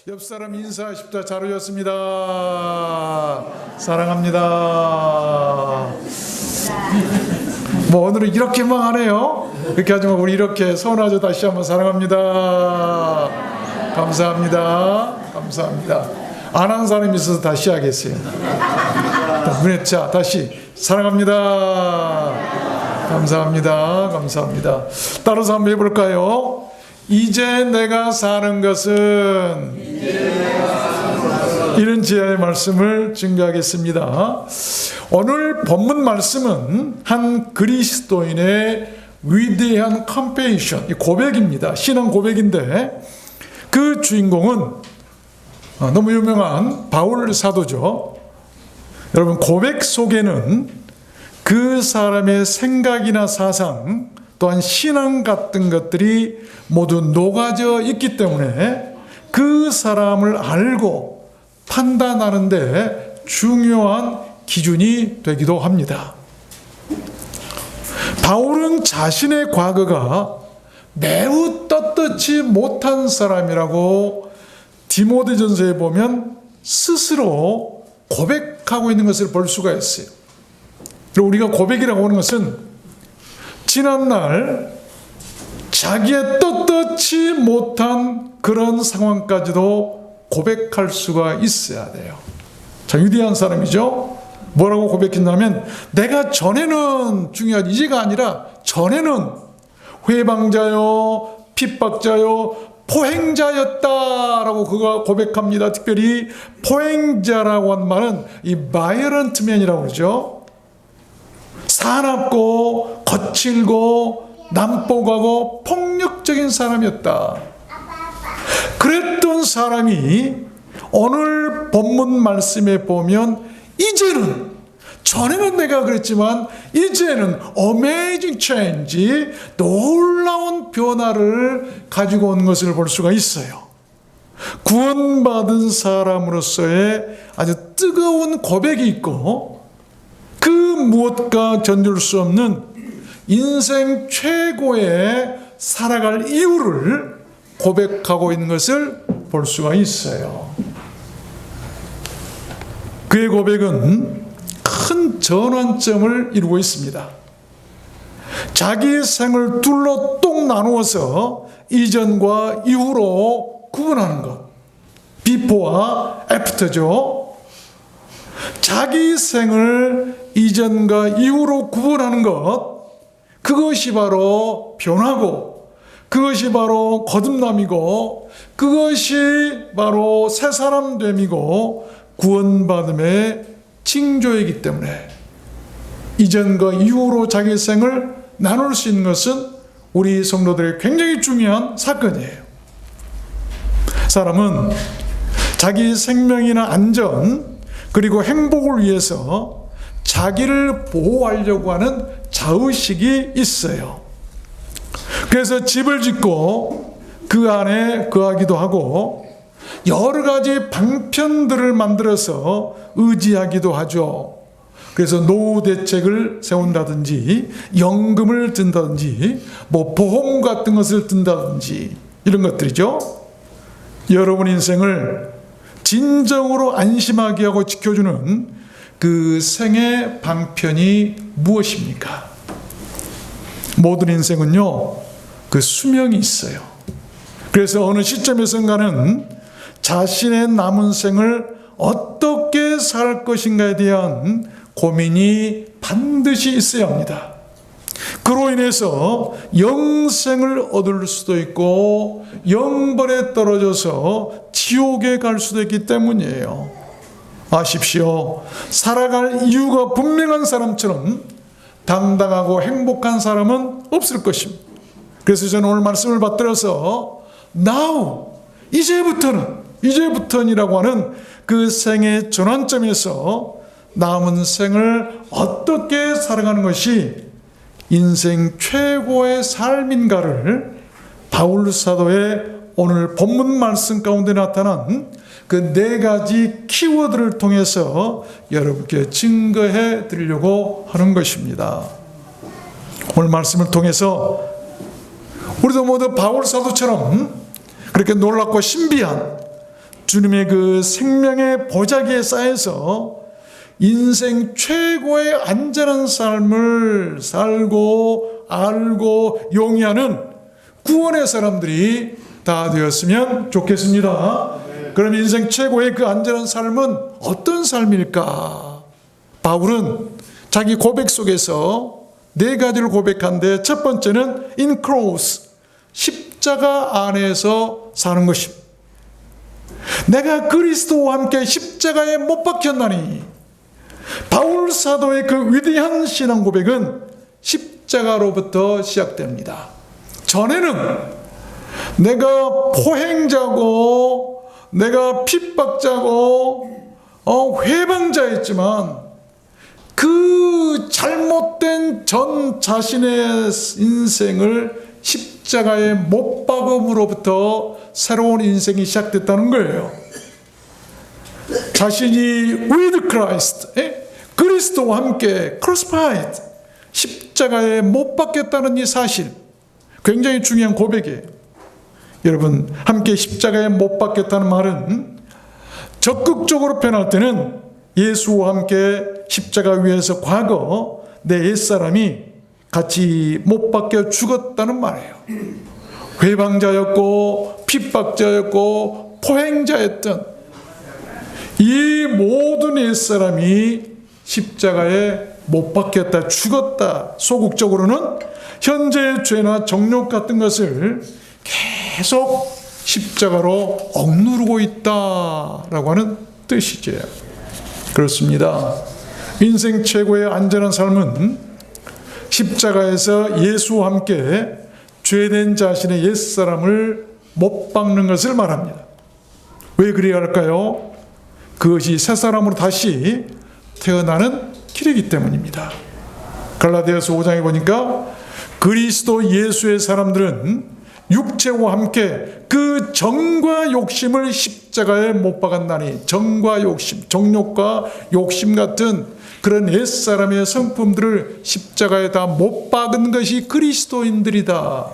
옆 사람 인사하십시다. 잘 오셨습니다. 사랑합니다. 뭐 오늘은 이렇게만 하네요. 그렇게 하지 말고 우리 이렇게 손아줘 다시 한번 사랑합니다. 감사합니다. 감사합니다. 안 한 사람이 있어서 다시 하겠어요. 자, 다시 사랑합니다. 감사합니다. 감사합니다. 따라서 한번 해볼까요? 이제 내가 사는 것은 이런 지혜의 말씀을 증거하겠습니다. 오늘 본문 말씀은 한 그리스도인의 위대한 컴페이션, 고백입니다. 신앙 고백인데 그 주인공은 너무 유명한 바울 사도죠. 여러분, 고백 속에는 그 사람의 생각이나 사상 또한 신앙 같은 것들이 모두 녹아져 있기 때문에 그 사람을 알고 판단하는데 중요한 기준이 되기도 합니다. 바울은 자신의 과거가 매우 떳떳지 못한 사람이라고 디모데전서에 보면 스스로 고백하고 있는 것을 볼 수가 있어요. 그리고 우리가 고백이라고 하는 것은 지난날 자기의 떳떳지 못한 그런 상황까지도 고백할 수가 있어야 돼요. 자, 위대한 사람이죠. 뭐라고 고백했냐면 내가 전에는 중요하지, 이제가 아니라 전에는 회방자요, 핍박자요, 포행자였다라고 그가 고백합니다. 특별히 포행자라고 한 말은 이 violent man이라고 그러죠. 사납고 거칠고 난폭하고 폭력적인 사람이었다. 그랬던 사람이 오늘 본문 말씀에 보면 이제는, 전에는 내가 그랬지만 이제는 amazing change, 놀라운 변화를 가지고 온 것을 볼 수가 있어요. 구원받은 사람으로서의 아주 뜨거운 고백이 있고 그 무엇과 견줄 수 없는 인생 최고의 살아갈 이유를 고백하고 있는 것을 볼 수가 있어요. 그의 고백은 큰 전환점을 이루고 있습니다. 자기의 생을 둘로 똑 나누어서 이전과 이후로 구분하는 것, 비포와 애프터죠. 자기 생을 이전과 이후로 구분하는 것, 그것이 바로 변화고, 그것이 바로 거듭남이고, 그것이 바로 새 사람됨이고 구원받음의 징조이기 때문에 이전과 이후로 자기 생을 나눌 수 있는 것은 우리 성도들의 굉장히 중요한 사건이에요. 사람은 자기 생명이나 안전 그리고 행복을 위해서 자기를 보호하려고 하는 자의식이 있어요. 그래서 집을 짓고 그 안에 거하기도 하고 여러 가지 방편들을 만들어서 의지하기도 하죠. 그래서 노후 대책을 세운다든지 연금을 든다든지 뭐 보험 같은 것을 든다든지 이런 것들이죠. 여러분 인생을 진정으로 안심하게 하고 지켜주는 그 생의 방편이 무엇입니까? 모든 인생은요, 그 수명이 있어요. 그래서 어느 시점에선가는 자신의 남은 생을 어떻게 살 것인가에 대한 고민이 반드시 있어야 합니다. 그로 인해서 영생을 얻을 수도 있고 영벌에 떨어져서 지옥에 갈 수도 있기 때문이에요. 아십시오. 살아갈 이유가 분명한 사람처럼 당당하고 행복한 사람은 없을 것입니다. 그래서 저는 오늘 말씀을 받들어서 now, 이제부터는이라고 하는 그 생의 전환점에서 남은 생을 어떻게 살아가는 것이 인생 최고의 삶인가를 바울 사도의 오늘 본문 말씀 가운데 나타난 그 4가지 키워드를 통해서 여러분께 증거해 드리려고 하는 것입니다. 오늘 말씀을 통해서 우리도 모두 바울 사도처럼 그렇게 놀랍고 신비한 주님의 그 생명의 보자기에 쌓여서 인생 최고의 안전한 삶을 살고 알고 용이하는 구원의 사람들이 다 되었으면 좋겠습니다. 그럼 인생 최고의 그 안전한 삶은 어떤 삶일까? 바울은 자기 고백 속에서 네 가지를 고백한데, 첫 번째는 in cross, 십자가 안에서 사는 것입니다. 내가 그리스도와 함께 십자가에 못 박혔나니. 바울 사도의 그 위대한 신앙 고백은 십자가로부터 시작됩니다. 전에는 내가 포행자고 내가 핍박자고 회방자였지만 그 잘못된 전 자신의 인생을 십자가에 못 박음으로부터 새로운 인생이 시작됐다는 거예요. 자신이 with Christ, 그리스도와 함께 crucified, 십자가에 못 박혔다는 이 사실, 굉장히 중요한 고백이에요. 여러분, 함께 십자가에 못 박혔다는 말은 적극적으로 표현할 때는 예수와 함께 십자가 위에서 과거 내 옛사람이 같이 못 박혀 죽었다는 말이에요. 회방자였고 핍박자였고 포행자였던 이 모든 옛사람이 십자가에 못 박혔다, 죽었다. 소극적으로는 현재의 죄나 정욕 같은 것을 계속 십자가로 억누르고 있다라고 하는 뜻이죠. 그렇습니다. 인생 최고의 안전한 삶은 십자가에서 예수와 함께 죄된 자신의 옛사람을 못 박는 것을 말합니다. 왜 그래야 할까요? 그것이 새 사람으로 다시 태어나는 길이기 때문입니다. 갈라디아서 5장에 보니까 그리스도 예수의 사람들은 육체와 함께 그 정과 욕심을 십자가에 못 박았나니. 정과 욕심, 정욕과 욕심 같은 그런 옛사람의 성품들을 십자가에 다 못 박은 것이 그리스도인들이다.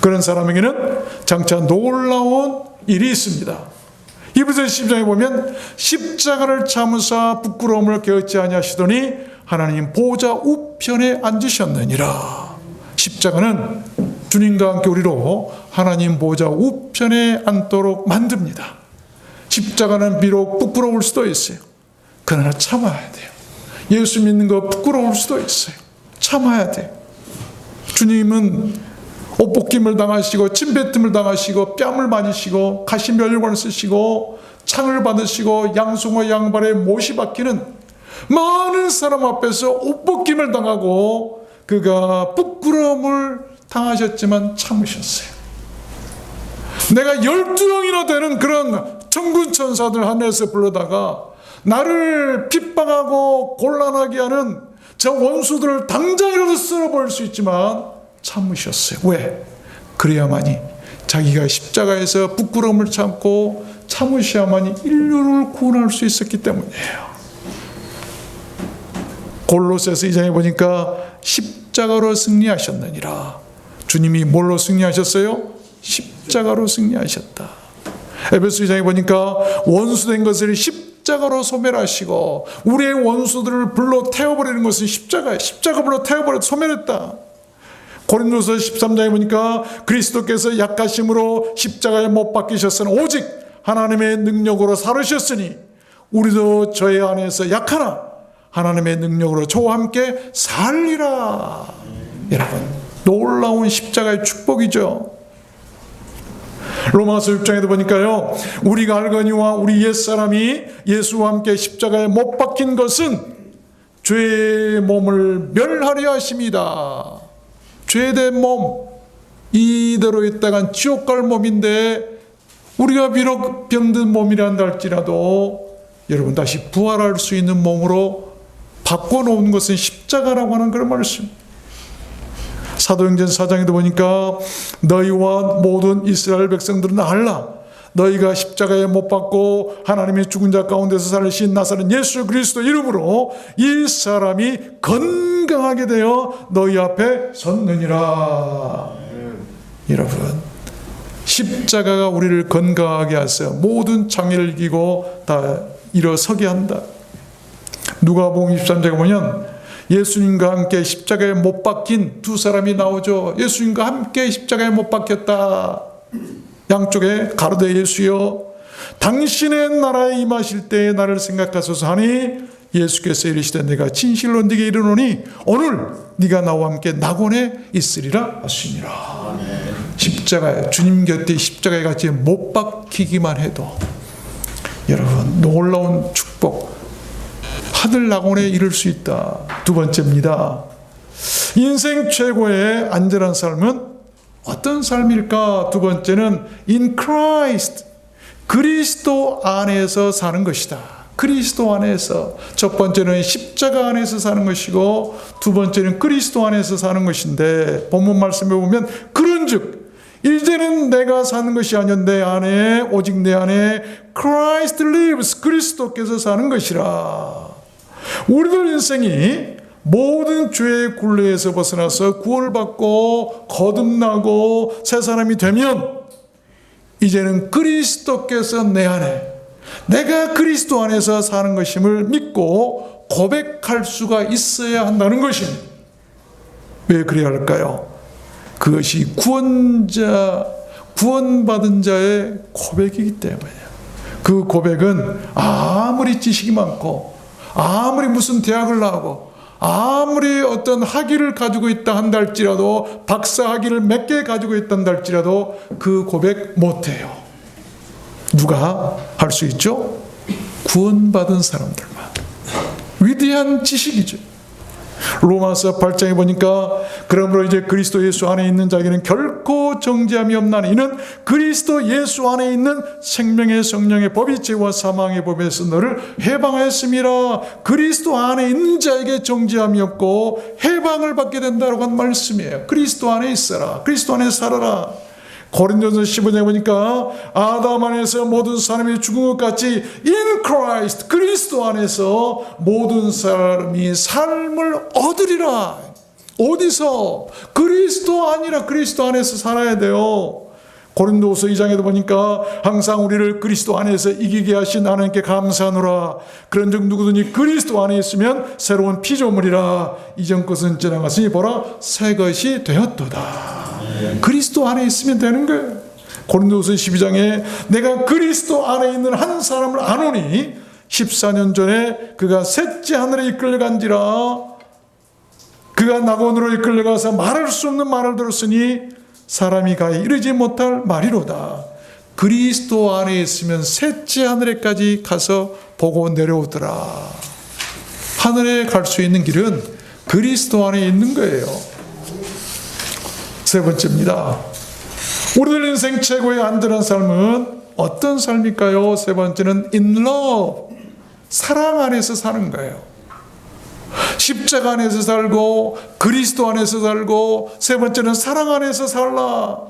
그런 사람에게는 장차 놀라운 일이 있습니다. 이브서 10장에 보면 십자가를 참으사 부끄러움을 개었지 아니하시더니 하나님 보좌 우편에 앉으셨느니라. 십자가는 주님과 함께 우리로 하나님 보좌 우편에 앉도록 만듭니다. 십자가는 비록 부끄러울 수도 있어요. 그러나 참아야 돼요. 예수 믿는 거 부끄러울 수도 있어요. 참아야 돼요. 주님은 옷벗김을 당하시고 침뱉음을 당하시고 뺨을 맞으시고 가시면류관을 쓰시고 창을 받으시고 양송어 양발에 못이 박히는 많은 사람 앞에서 옷벗김을 당하고 그가 부끄러움을 당하셨지만 참으셨어요. 내가 12명이나 되는 그런 천군 천사들 하늘에서 불러다가 나를 핍박하고 곤란하게 하는 저 원수들을 당장이라도 쓸어버릴 수 있지만 참으셨어요. 왜? 그래야만이 자기가 십자가에서 부끄러움을 참고 참으셔야만이 인류를 구원할 수 있었기 때문이에요. 골로새서 2장에 보니까 십자가로 승리하셨느니라. 주님이 뭘로 승리하셨어요? 십자가로 승리하셨다. 에베소 2장에 보니까 원수된 것을 십자가로 소멸하시고 우리의 원수들을 불러 태워버리는 것은 십자가예요. 십자가 불러 태워버려 소멸했다. 고린도서 13장에 보니까 그리스도께서 약하심으로 십자가에 못 박히셨으나 오직 하나님의 능력으로 살으셨으니 우리도 저의 안에서 약하나 하나님의 능력으로 저와 함께 살리라. 여러분, 놀라운 십자가의 축복이죠. 로마서 6장에도 보니까요, 우리가 알거니와 우리 옛사람이 예수와 함께 십자가에 못 박힌 것은 죄의 몸을 멸하려 하심이다. 죄된 몸, 이대로 있다간 지옥 갈 몸인데 우리가 비록 병든 몸이라 한다 할지라도 여러분 다시 부활할 수 있는 몸으로 바꿔놓은 것은 십자가라고 하는 그런 말씀. 사도행전 4장에도 보니까 너희와 모든 이스라엘 백성들은 알라. 너희가 십자가에 못 박고 하나님의 죽은 자 가운데서 살리신 나사렛 예수 그리스도 이름으로 이 사람이 건강하게 되어 너희 앞에 섰느니라. 여러분, 십자가가 우리를 건강하게 하셔 모든 장애를 이기고 다 일어서게 한다. 누가복음 23장에 보면 예수님과 함께 십자가에 못 박힌 두 사람이 나오죠. 예수님과 함께 십자가에 못 박혔다. 양쪽에 가로되 예수여 당신의 나라에 임하실 때에 나를 생각하소서 하니 예수께서 이르시되 내가 진실로 네게 이르노니 오늘 네가 나와 함께 낙원에 있으리라 하시니라. 십자가에 주님 곁에 십자가에 같이 못 박히기만 해도 여러분 놀라운 축복 하늘 낙원에 이를 수 있다. 두 번째입니다. 인생 최고의 안전한 삶은 어떤 삶일까? 두 번째는 in Christ 그리스도 안에서 사는 것이다. 그리스도 안에서. 첫 번째는 십자가 안에서 사는 것이고 두 번째는 그리스도 안에서 사는 것인데 본문 말씀에 보면 그런즉 이제는 내가 사는 것이 아니요 내 안에 오직 내 안에 Christ lives 그리스도께서 사는 것이라. 우리들 인생이 모든 죄의 굴레에서 벗어나서 구원받고 거듭나고 새 사람이 되면 이제는 그리스도께서 내 안에 내가 그리스도 안에서 사는 것임을 믿고 고백할 수가 있어야 한다는 것입니다. 왜 그래야 할까요? 그것이 구원받은 자의 고백이기 때문이에요. 그 고백은 아무리 지식이 많고 아무리 무슨 대학을 나오고 아무리 어떤 학위를 가지고 있다 한다 할지라도 박사 학위를 몇 개 가지고 있다 한다 할지라도 그 고백 못해요. 누가 할 수 있죠? 구원받은 사람들만. 위대한 지식이죠. 로마서 8장에 보니까 그러므로 이제 그리스도 예수 안에 있는 자에게는 결코 정죄함이 없나니 이는 그리스도 예수 안에 있는 생명의 성령의 법이 죄와 사망의 법에서 너를 해방하였음이라. 그리스도 안에 있는 자에게 정죄함이 없고 해방을 받게 된다고 한 말씀이에요. 그리스도 안에 있어라. 그리스도 안에 살아라. 고린도전서 15장에 보니까 아담 안에서 모든 사람이 죽은 것 같이 in Christ 그리스도 안에서 모든 사람이 삶을 얻으리라. 어디서? 그리스도 아니라 그리스도 안에서 살아야 돼요. 고린도후서 2장에도 보니까 항상 우리를 그리스도 안에서 이기게 하신 하나님께 감사하노라. 그런즉 누구든지 그리스도 안에 있으면 새로운 피조물이라. 이전 것은 지나갔으니 보라 새 것이 되었도다. 그리스도 안에 있으면 되는 거예요. 고린도후서 12장에 내가 그리스도 안에 있는 한 사람을 아노니 14년 전에 그가 셋째 하늘에 이끌려간지라. 그가 낙원으로 이끌려가서 말할 수 없는 말을 들었으니 사람이 가히 이르지 못할 말이로다. 그리스도 안에 있으면 셋째 하늘에까지 가서 보고 내려오더라. 하늘에 갈 수 있는 길은 그리스도 안에 있는 거예요. 세 번째입니다. 우리들 인생 최고의 안전한 삶은 어떤 삶일까요? 세 번째는 in love, 사랑 안에서 사는 거예요. 십자가 안에서 살고 그리스도 안에서 살고 세 번째는 사랑 안에서 살라.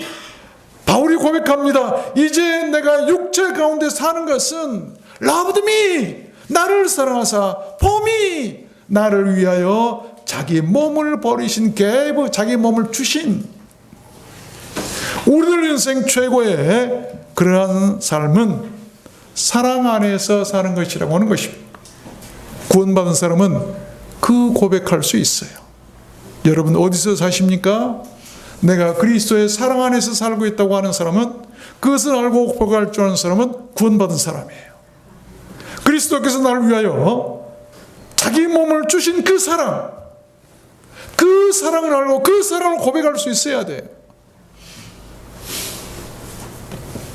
바울이 고백합니다. 이제 내가 육체 가운데 사는 것은 loved me, 나를 사랑하사 for me, 나를 위하여 자기 몸을 버리신 gave, 자기 몸을 주신. 우리들 인생 최고의 그러한 삶은 사랑 안에서 사는 것이라고 하는 것입니다. 구원받은 사람은 그 고백할 수 있어요. 여러분 어디서 사십니까? 내가 그리스도의 사랑 안에서 살고 있다고 하는 사람은, 그것을 알고 고백할 줄 아는 사람은 구원받은 사람이에요. 그리스도께서 나를 위하여 자기 몸을 주신 그 사랑, 그 사랑을 알고 그 사랑을 고백할 수 있어야 돼요.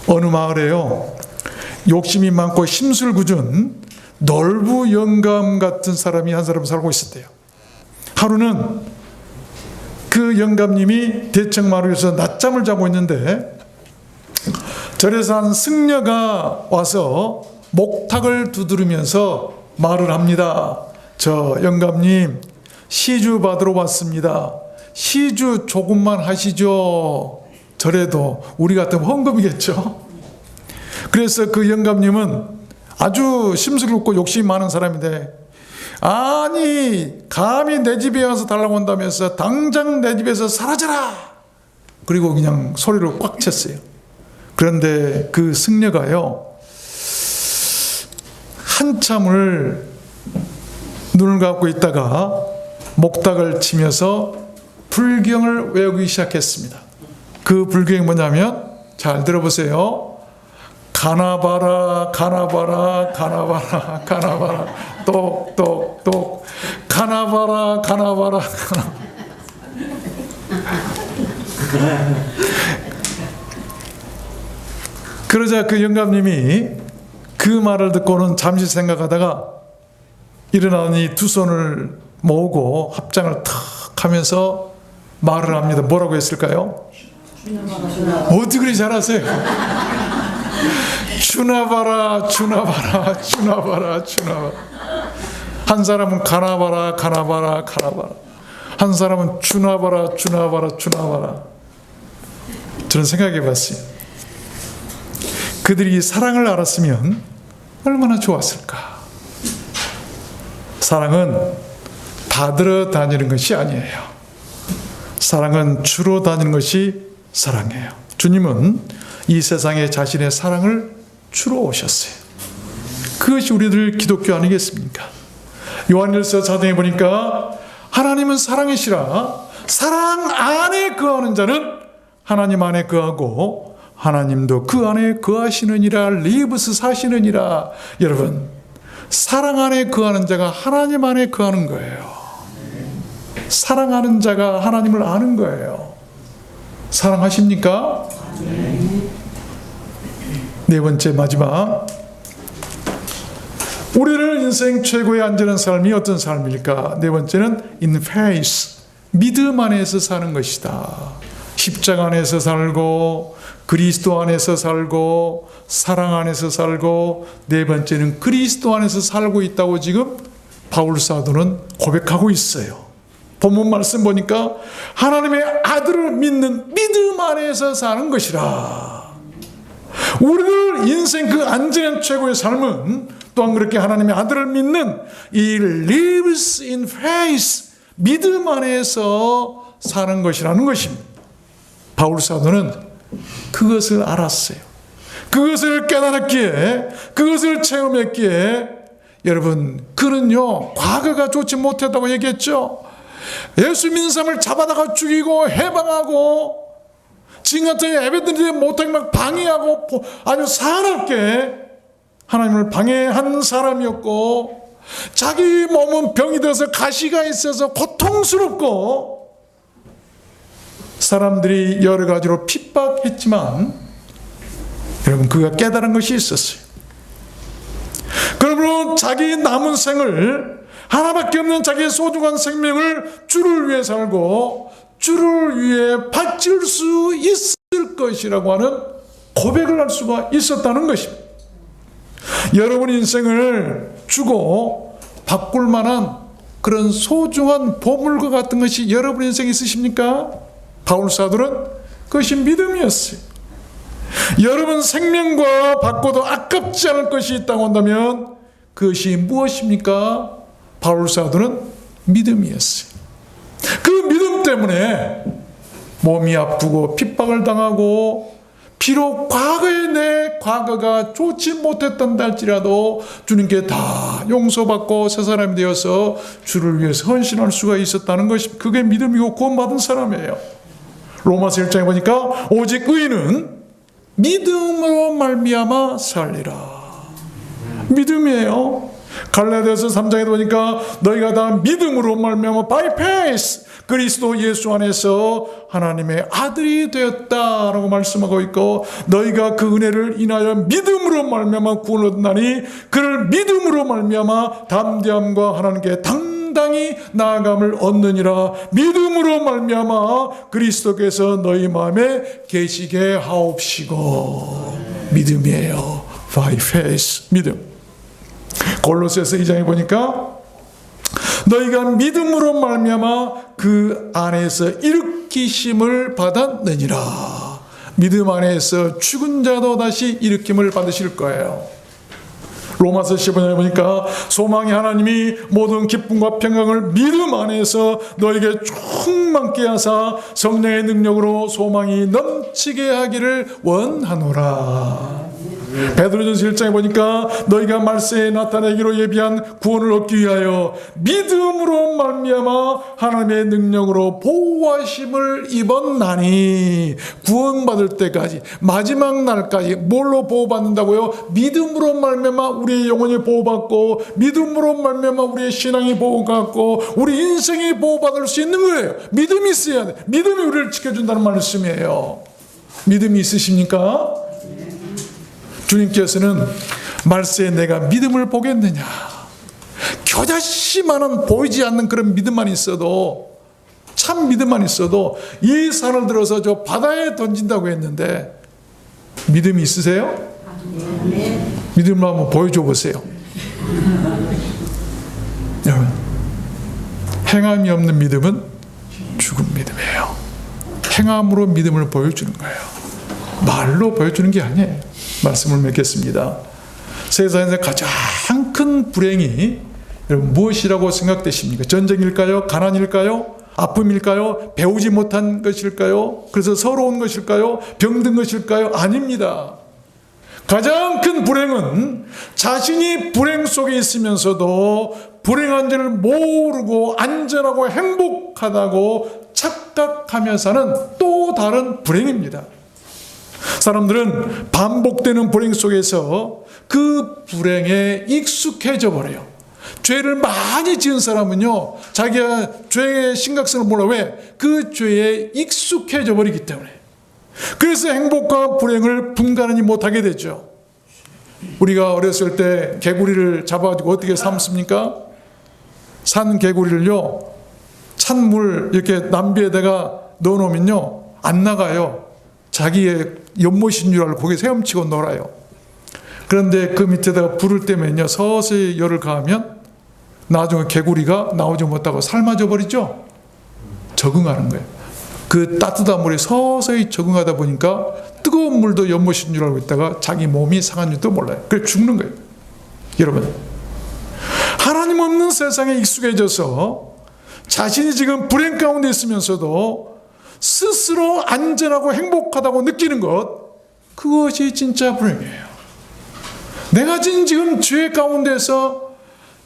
어느 마을에요, 욕심이 많고 심술궂은 놀부 영감 같은 사람이 한 사람 살고 있었대요. 하루는 그 영감님이 대청 마루에서 낮잠을 자고 있는데 절에서 한 승려가 와서 목탁을 두드리면서 말을 합니다. 저 영감님, 시주 받으러 왔습니다. 시주 조금만 하시죠. 절에도 우리 같으면 헌금이겠죠. 그래서 그 영감님은 아주 심술궂고 욕심이 많은 사람인데, 아니 감히 내 집에 와서 달라고 한다면서 당장 내 집에서 사라져라. 그리고 그냥 소리를 꽉 쳤어요. 그런데 그 승려가요, 한참을 눈을 감고 있다가 목닥을 치면서 불경을 외우기 시작했습니다. 그 불경이 뭐냐면, 잘 들어보세요. 가나바라 가나바라 가나바라 가나바라 똑똑똑 가나바라 가나바라 가나. 그러자 그 영감님이 그 말을 듣고는 잠시 생각하다가 일어나니 두 손을 모으고 합장을 탁 하면서 말을 합니다. 뭐라고 했을까요? 어디 그리 잘하세요? 주나바라 주나바라 주나바라 주나바라. 한 사람은 가나바라 가나바라 가나바라, 한 사람은 주나바라 주나바라 주나바라. 저는 생각해 봤어요. 그들이 사랑을 알았으면 얼마나 좋았을까. 사랑은 받으러 다니는 것이 아니에요. 사랑은 주러 다니는 것이 사랑이에요. 주님은 이 세상에 자신의 사랑을 주러 오셨어요. 그것이 우리들 기독교 아니겠습니까? 요한일서 4장에 보니까 하나님은 사랑이시라 사랑 안에 거하는 자는 하나님 안에 거하고 하나님도 그 안에 거하시느니라. 리브스 사시느니라. 여러분, 사랑 안에 거하는 자가 하나님 안에 거하는 거예요. 사랑하는 자가 하나님을 아는 거예요. 사랑하십니까? 네 번째, 마지막, 우리를 인생 최고의 안전한 삶이 어떤 삶일까? 네 번째는 in faith, 믿음 안에서 사는 것이다. 십자가 안에서 살고 그리스도 안에서 살고 사랑 안에서 살고, 네 번째는 그리스도 안에서 살고 있다고 지금 바울 사도는 고백하고 있어요. 본문 말씀 보니까 하나님의 아들을 믿는 믿음 안에서 사는 것이라. 우리들 인생 그 안전한 최고의 삶은 또한 그렇게 하나님의 아들을 믿는 이 lives in faith, 믿음 안에서 사는 것이라는 것입니다. 바울 사도는 그것을 알았어요. 그것을 깨달았기에, 그것을 체험했기에, 여러분, 그는요 과거가 좋지 못했다고 얘기했죠. 예수 믿는 사람을 잡아다가 죽이고 해방하고 지금 같은 예배드리지 못하게 막 방해하고 아주 사납게 하나님을 방해한 사람이었고, 자기 몸은 병이 들어서 가시가 있어서 고통스럽고 사람들이 여러 가지로 핍박했지만, 여러분, 그가 깨달은 것이 있었어요. 그러므로 자기 남은 생을, 하나밖에 없는 자기의 소중한 생명을 주를 위해 살고 주를 위해 바칠 수 있을 것이라고 하는 고백을 할 수가 있었다는 것입니다. 여러분 인생을 주고 바꿀 만한 그런 소중한 보물과 같은 것이 여러분 인생에 있으십니까? 바울 사도는 그것이 믿음이었어요. 여러분 생명과 바꿔도 아깝지 않을 것이 있다고 한다면 그것이 무엇입니까? 바울 사도는 믿음이었어요. 그 믿음 때문에 몸이 아프고 핍박을 당하고, 비록 과거에 내 과거가 좋지 못했던 할지라도 주님께 다 용서받고 새 사람이 되어서 주를 위해서 헌신할 수가 있었다는 것이, 그게 믿음이고 구원받은 사람이에요. 로마서 1장에 보니까 오직 의인은 믿음으로 말미암아 살리라. 믿음이에요. 갈라디아서 3장에 보니까 너희가 다 믿음으로 말미암아 by faith, 그리스도 예수 안에서 하나님의 아들이 되었다라고 말씀하고 있고, 너희가 그 은혜를 인하여 믿음으로 말미암아 구원을 얻나니 그를 믿음으로 말미암아 담대함과 하나님께 당당히 나아감을 얻느니라. 믿음으로 말미암아 그리스도께서 너희 마음에 계시게 하옵시고. 믿음이에요. by faith, 믿음. 골로새서 2장에 보니까 너희가 믿음으로 말미암아 그 안에서 일으키심을 받았느니라. 믿음 안에서 죽은 자도 다시 일으킴을 받으실 거예요. 로마서 15장에 보니까 소망이 하나님이 모든 기쁨과 평강을 믿음 안에서 너에게 충만케 하사 성령의 능력으로 소망이 넘치게 하기를 원하노라. 베드로전서 1장에 보니까 너희가 말세에 나타내기로 예비한 구원을 얻기 위하여 믿음으로 말미암아 하나님의 능력으로 보호하심을 입었나니. 구원받을 때까지 마지막 날까지 뭘로 보호받는다고요? 믿음으로 말미암아 우리의 영혼이 보호받고, 믿음으로 말미암아 우리의 신앙이 보호받고, 우리 인생이 보호받을 수 있는 거예요. 믿음이 있어야 돼. 믿음이 우리를 지켜준다는 말씀이에요. 믿음이 있으십니까? 주님께서는 말세에 내가 믿음을 보겠느냐, 겨자씨만은 보이지 않는 그런 믿음만 있어도, 참 믿음만 있어도 이 산을 들어서 저 바다에 던진다고 했는데 믿음이 있으세요? 믿음을 한번 보여줘 보세요. 여러분, 행함이 없는 믿음은 죽은 믿음이에요. 행함으로 믿음을 보여주는 거예요. 말로 보여주는 게 아니에요. 말씀을 맺겠습니다. 세상에서 가장 큰 불행이 여러분 무엇이라고 생각되십니까? 전쟁일까요? 가난일까요? 아픔일까요? 배우지 못한 것일까요? 그래서 서러운 것일까요? 병든 것일까요? 아닙니다. 가장 큰 불행은 자신이 불행 속에 있으면서도 불행한 줄을 모르고 안전하고 행복하다고 착각하며 사는 또 다른 불행입니다. 사람들은 반복되는 불행 속에서 그 불행에 익숙해져 버려요. 죄를 많이 지은 사람은요, 자기가 죄의 심각성을 몰라. 왜? 그 죄에 익숙해져 버리기 때문에. 그래서 행복과 불행을 분간하지 못하게 되죠. 우리가 어렸을 때 개구리를 잡아가지고 어떻게 삶습니까? 산 개구리를요, 찬물 이렇게 남비에다가 넣어놓으면요 안 나가요. 자기의 연못인 줄 알고 거기에 헤엄치고 놀아요. 그런데 그 밑에다가 불을 떼면요 서서히 열을 가하면 나중에 개구리가 나오지 못하고 삶아져 버리죠. 적응하는 거예요. 그 따뜻한 물에 서서히 적응하다 보니까 뜨거운 물도 연못인 줄 알고 있다가 자기 몸이 상한 줄도 몰라요. 그래서 죽는 거예요. 여러분, 하나님 없는 세상에 익숙해져서 자신이 지금 불행 가운데 있으면서도 스스로 안전하고 행복하다고 느끼는 것, 그것이 진짜 불행이에요. 내가 지금 죄 가운데서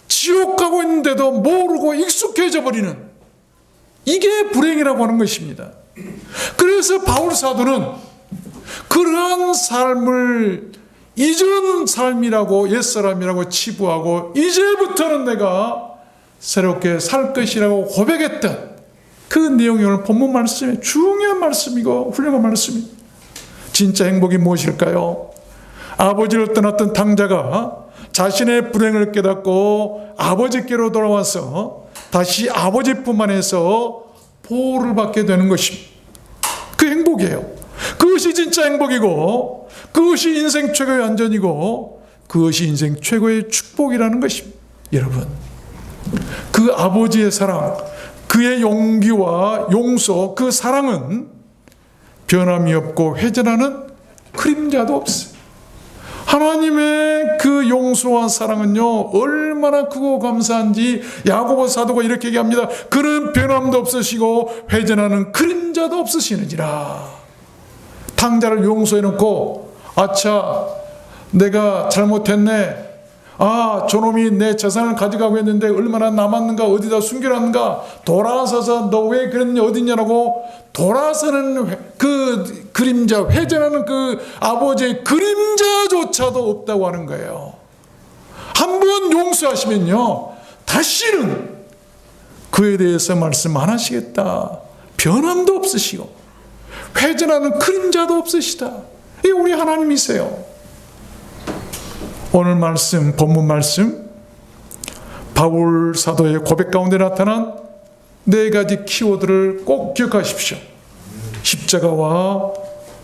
지옥 가고 있는데도 모르고 익숙해져 버리는, 이게 불행이라고 하는 것입니다. 그래서 바울 사도는 그러한 삶을 이전 삶이라고, 옛사람이라고 치부하고 이제부터는 내가 새롭게 살 것이라고 고백했던 그 내용이 오늘 본문 말씀에 중요한 말씀이고 훌륭한 말씀입니다. 진짜 행복이 무엇일까요? 아버지를 떠났던 탕자가 자신의 불행을 깨닫고 아버지께로 돌아와서 다시 아버지 품 안에서 보호를 받게 되는 것입니다. 그 행복이에요. 그것이 진짜 행복이고, 그것이 인생 최고의 안전이고, 그것이 인생 최고의 축복이라는 것입니다. 여러분, 그 아버지의 사랑, 그의 용기와 용서, 그 사랑은 변함이 없고 회전하는 그림자도 없어요. 하나님의 그 용서와 사랑은요 얼마나 크고 감사한지 야고보 사도가 이렇게 얘기합니다. 그는 변함도 없으시고 회전하는 그림자도 없으시느니라. 탕자를 용서해 놓고, 아차 내가 잘못했네, 아 저놈이 내 재산을 가져가고 했는데 얼마나 남았는가, 어디다 숨겨놨는가, 돌아서서 너 왜 그랬냐 어디냐라고 돌아서는 그 그림자, 회전하는 그 아버지의 그림자조차도 없다고 하는 거예요. 한번 용서하시면요 다시는 그에 대해서 말씀 안 하시겠다. 변함도 없으시고 회전하는 그림자도 없으시다. 이게 우리 하나님이세요. 오늘 말씀, 본문 말씀, 바울 사도의 고백 가운데 나타난 네 가지 키워드를 꼭 기억하십시오. 십자가와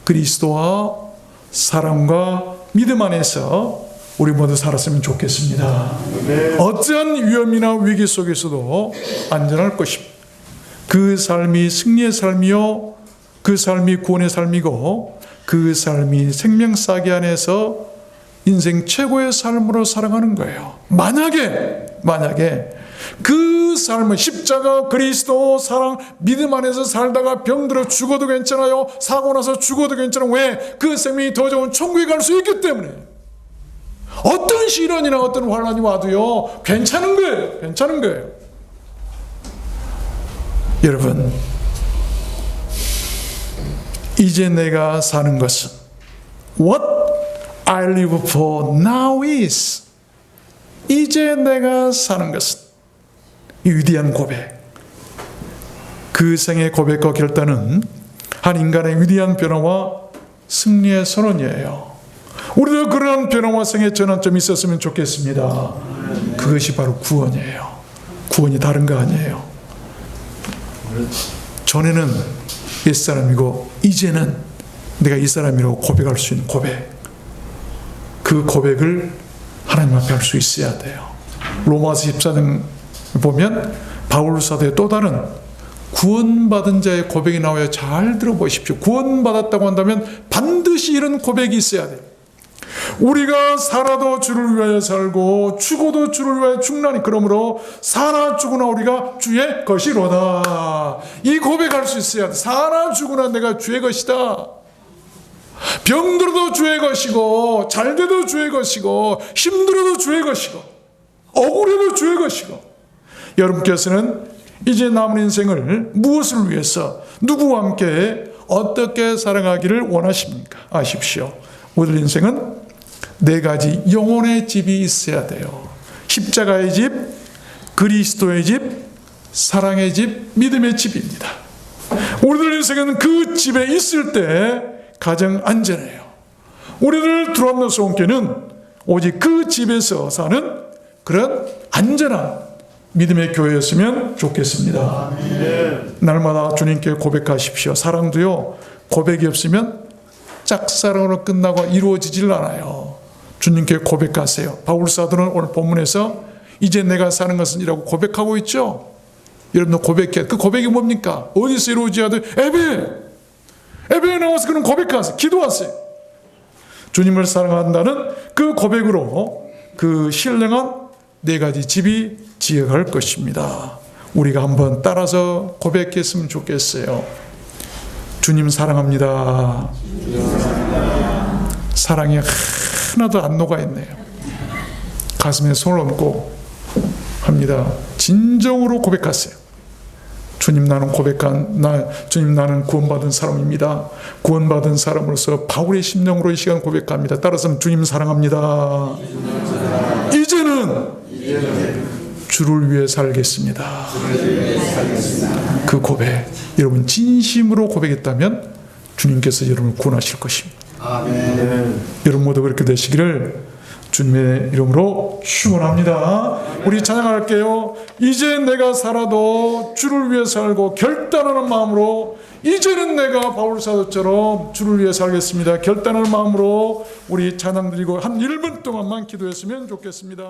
그리스도와 사랑과 믿음 안에서 우리 모두 살았으면 좋겠습니다. 어떠한 위험이나 위기 속에서도 안전할 것입니다. 그 삶이 승리의 삶이요, 그 삶이 구원의 삶이고, 그 삶이 생명사기 안에서 인생 최고의 삶으로 살아가는 거예요. 만약에 그 삶은 십자가, 그리스도, 사랑, 믿음 안에서 살다가 병들어 죽어도 괜찮아요. 사고 나서 죽어도 괜찮아요. 왜? 그 생명이 더 좋은 천국에 갈 수 있기 때문에. 어떤 시련이나 어떤 환난이 와도요, 괜찮은 거예요. 여러분, 이제 내가 사는 것은 What I live for now is, 이제 내가 사는 것은, 이 위대한 고백, 그 생의 고백과 결단은 한 인간의 위대한 변화와 승리의 선언이에요. 우리도 그런 변화와 생의 전환점이 있었으면 좋겠습니다. 그것이 바로 구원이에요. 구원이 다른 거 아니에요. 전에는 옛사람이고 이제는 내가 이 사람이라고 고백할 수 있는 고백, 그 고백을 하나님 앞에 할 수 있어야 돼요. 로마서 14장 보면 바울 사도의 또 다른 구원받은 자의 고백이 나와요. 잘 들어보십시오. 구원받았다고 한다면 반드시 이런 고백이 있어야 돼요. 우리가 살아도 주를 위하여 살고 죽어도 주를 위하여 죽나니 그러므로 살아 죽으나 우리가 주의 것이로다. 이 고백할 수 있어야 돼. 살아 죽으나 내가 주의 것이다. 병들어도 주의 것이고 잘돼도 주의 것이고 힘들어도 주의 것이고 억울해도 주의 것이고. 여러분께서는 이제 남은 인생을 무엇을 위해서 누구와 함께 어떻게 살아가기를 원하십니까? 아십시오. 우리 인생은 네 가지 영혼의 집이 있어야 돼요. 십자가의 집, 그리스도의 집, 사랑의 집, 믿음의 집입니다. 우리들 인생은 그 집에 있을 때 가장 안전해요. 우리들 드럼노스 온교는 오직 그 집에서 사는 그런 안전한 믿음의 교회였으면 좋겠습니다. 날마다 주님께 고백하십시오. 사랑도요, 고백이 없으면 짝사랑으로 끝나고 이루어지질 않아요. 주님께 고백하세요. 바울 사도는 오늘 본문에서 이제 내가 사는 것은 이라고 고백하고 있죠. 여러분도 고백해요. 그 고백이 뭡니까? 어디서 이루어져야 돼? 예배에 나와서 그런 고백하세요. 기도하세요. 주님을 사랑한다는 그 고백으로 그 신령한 네 가지 집이 지어갈 것입니다. 우리가 한번 따라서 고백했으면 좋겠어요. 주님 사랑합니다. 사랑이 하나도 안 녹아있네요. 가슴에 손을 얹고 합니다. 진정으로 고백하세요. 주님, 주님, 나는 구원받은 사람입니다. 구원받은 사람으로서 바울의 심령으로 이 시간 고백합니다. 따라서 주님 사랑합니다. 이제는 주를 위해 살겠습니다. 그 고백, 여러분 진심으로 고백했다면 주님께서 여러분을 구원하실 것입니다. 아멘. 여러분 모두 그렇게 되시기를 주님의 이름으로 축원합니다. 우리 찬양할게요. 이제 내가 살아도 주를 위해 살고 결단하는 마음으로, 이제는 내가 바울 사도처럼 주를 위해 살겠습니다. 결단하는 마음으로 우리 찬양 드리고 한 1분 동안만 기도했으면 좋겠습니다.